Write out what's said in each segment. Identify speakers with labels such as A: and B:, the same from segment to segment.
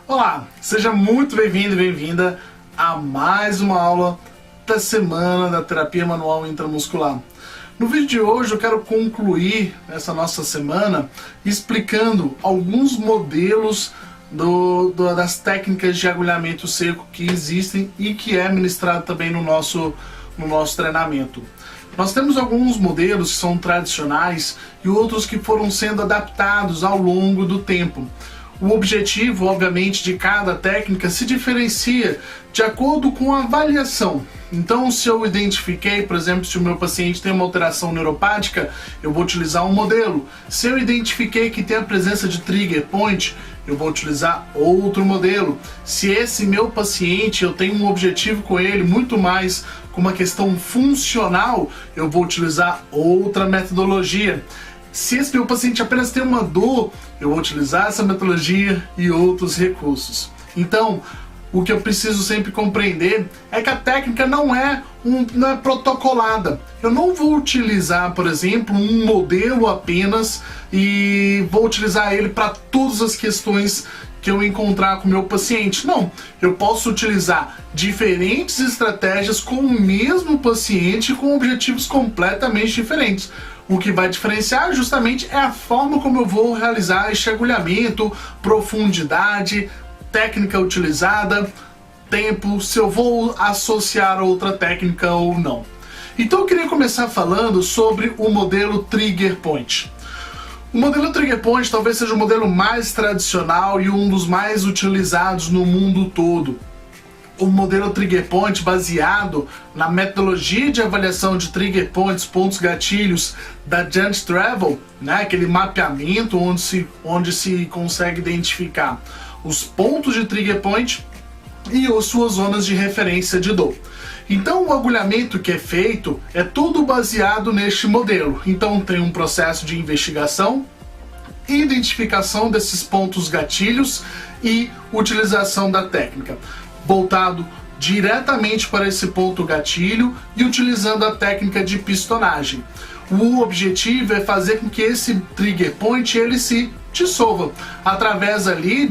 A: Olá, seja muito bem-vindo e bem-vinda a mais uma aula da semana da terapia manual intramuscular. No vídeo de hoje eu quero concluir essa nossa semana explicando alguns modelos das técnicas de agulhamento seco que existem e que é ministrado também no nosso treinamento. Nós temos alguns modelos que são tradicionais e outros que foram sendo adaptados ao longo do tempo. O objetivo, obviamente, de cada técnica se diferencia de acordo com a avaliação. Então, se eu identifiquei, por exemplo, se o meu paciente tem uma alteração neuropática, eu vou utilizar um modelo. Se eu identifiquei que tem a presença de trigger point, eu vou utilizar outro modelo. Se esse meu paciente, eu tenho um objetivo com ele muito mais com uma questão funcional, eu vou utilizar outra metodologia. Se esse meu paciente apenas tem uma dor, eu vou utilizar essa metodologia e outros recursos. Então, o que eu preciso sempre compreender é que a técnica não é protocolada. Eu não vou utilizar, por exemplo, um modelo apenas e vou utilizar ele para todas as questões que eu encontrar com o meu paciente. Não, eu posso utilizar diferentes estratégias com o mesmo paciente com objetivos completamente diferentes. O que vai diferenciar justamente é a forma como eu vou realizar este agulhamento, profundidade, técnica utilizada, tempo, se eu vou associar outra técnica ou não. Então eu queria começar falando sobre o modelo Trigger Point. O modelo Trigger Point talvez seja o modelo mais tradicional e um dos mais utilizados no mundo todo. O modelo Trigger Point, baseado na metodologia de avaliação de Trigger Points, pontos gatilhos da Giant Travel, né, aquele mapeamento onde se consegue identificar os pontos de Trigger Point e as suas zonas de referência de dor. Então o agulhamento que é feito é tudo baseado neste modelo. Então tem um processo de investigação, identificação desses pontos gatilhos e utilização da técnica, voltado diretamente para esse ponto gatilho e utilizando a técnica de pistonagem. O objetivo é fazer com que esse trigger point ele se dissolva através ali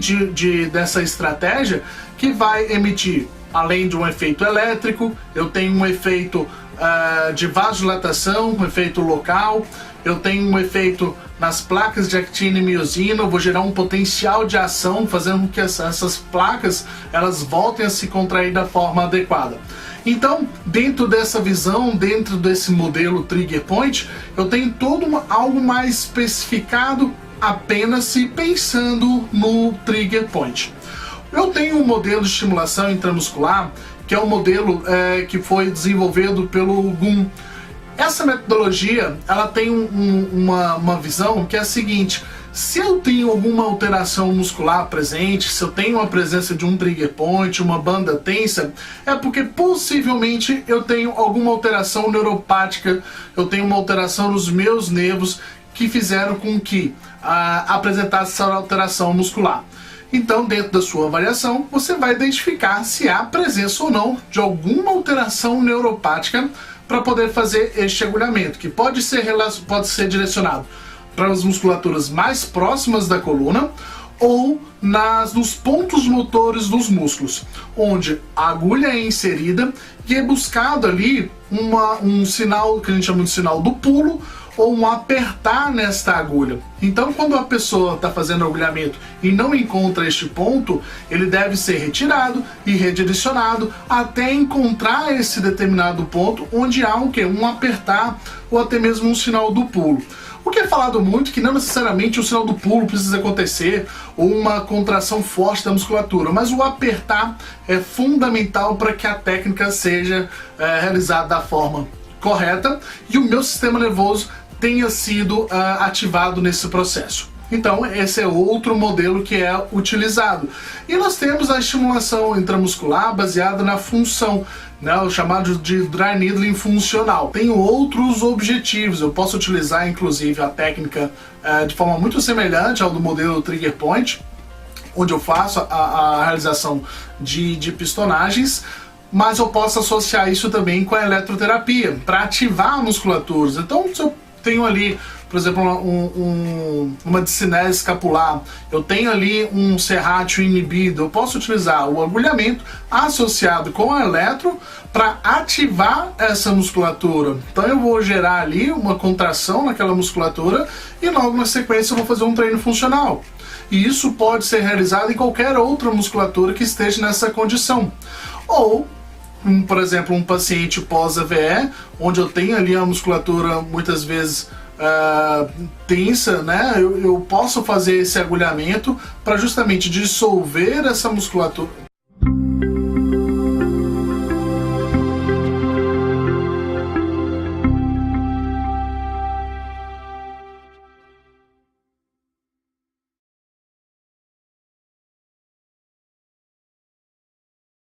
A: dessa estratégia que vai emitir, além de um efeito elétrico, eu tenho um efeito de vasodilatação, um efeito local, eu tenho um efeito nas placas de actina e miosina, eu vou gerar um potencial de ação, fazendo com que essas placas elas voltem a se contrair da forma adequada. Então, dentro dessa visão, dentro desse modelo Trigger Point, eu tenho algo mais especificado apenas se pensando no Trigger Point. Eu tenho um modelo de estimulação intramuscular, que é um modelo que foi desenvolvido pelo Gun. Essa metodologia ela tem uma visão que é a seguinte: se eu tenho alguma alteração muscular presente, se eu tenho a presença de um trigger point, uma banda tensa, é porque possivelmente eu tenho alguma alteração neuropática, eu tenho uma alteração nos meus nervos que fizeram com que apresentasse essa alteração muscular. Então, dentro da sua avaliação, você vai identificar se há presença ou não de alguma alteração neuropática para poder fazer este agulhamento, que pode ser direcionado para as musculaturas mais próximas da coluna ou nos pontos motores dos músculos, onde a agulha é inserida e é buscado ali um sinal que a gente chama de sinal do pulo, ou um apertar nesta agulha. Então, quando a pessoa está fazendo o agulhamento e não encontra este ponto, ele deve ser retirado e redirecionado até encontrar esse determinado ponto onde há um apertar ou até mesmo um sinal do pulo. O que é falado muito que não necessariamente o sinal do pulo precisa acontecer ou uma contração forte da musculatura, mas o apertar é fundamental para que a técnica seja realizada da forma correta e o meu sistema nervoso tenha sido ativado nesse processo. Então, esse é outro modelo que é utilizado. E nós temos a estimulação intramuscular baseada na função, né, o chamado de dry needling funcional. Tem outros objetivos. Eu posso utilizar, inclusive, a técnica de forma muito semelhante ao do modelo Trigger Point, onde eu faço a realização de pistonagens, mas eu posso associar isso também com a eletroterapia, para ativar musculaturas. Então, se eu tenho ali por exemplo, uma discinese escapular, eu tenho ali um serrátil inibido, eu posso utilizar o agulhamento associado com a eletro para ativar essa musculatura. Então eu vou gerar ali uma contração naquela musculatura e logo na sequência eu vou fazer um treino funcional. E isso pode ser realizado em qualquer outra musculatura que esteja nessa condição. Ou, por exemplo, um paciente pós-AVE, onde eu tenho ali a musculatura muitas vezes tensa, né? Eu posso fazer esse agulhamento para justamente dissolver essa musculatura,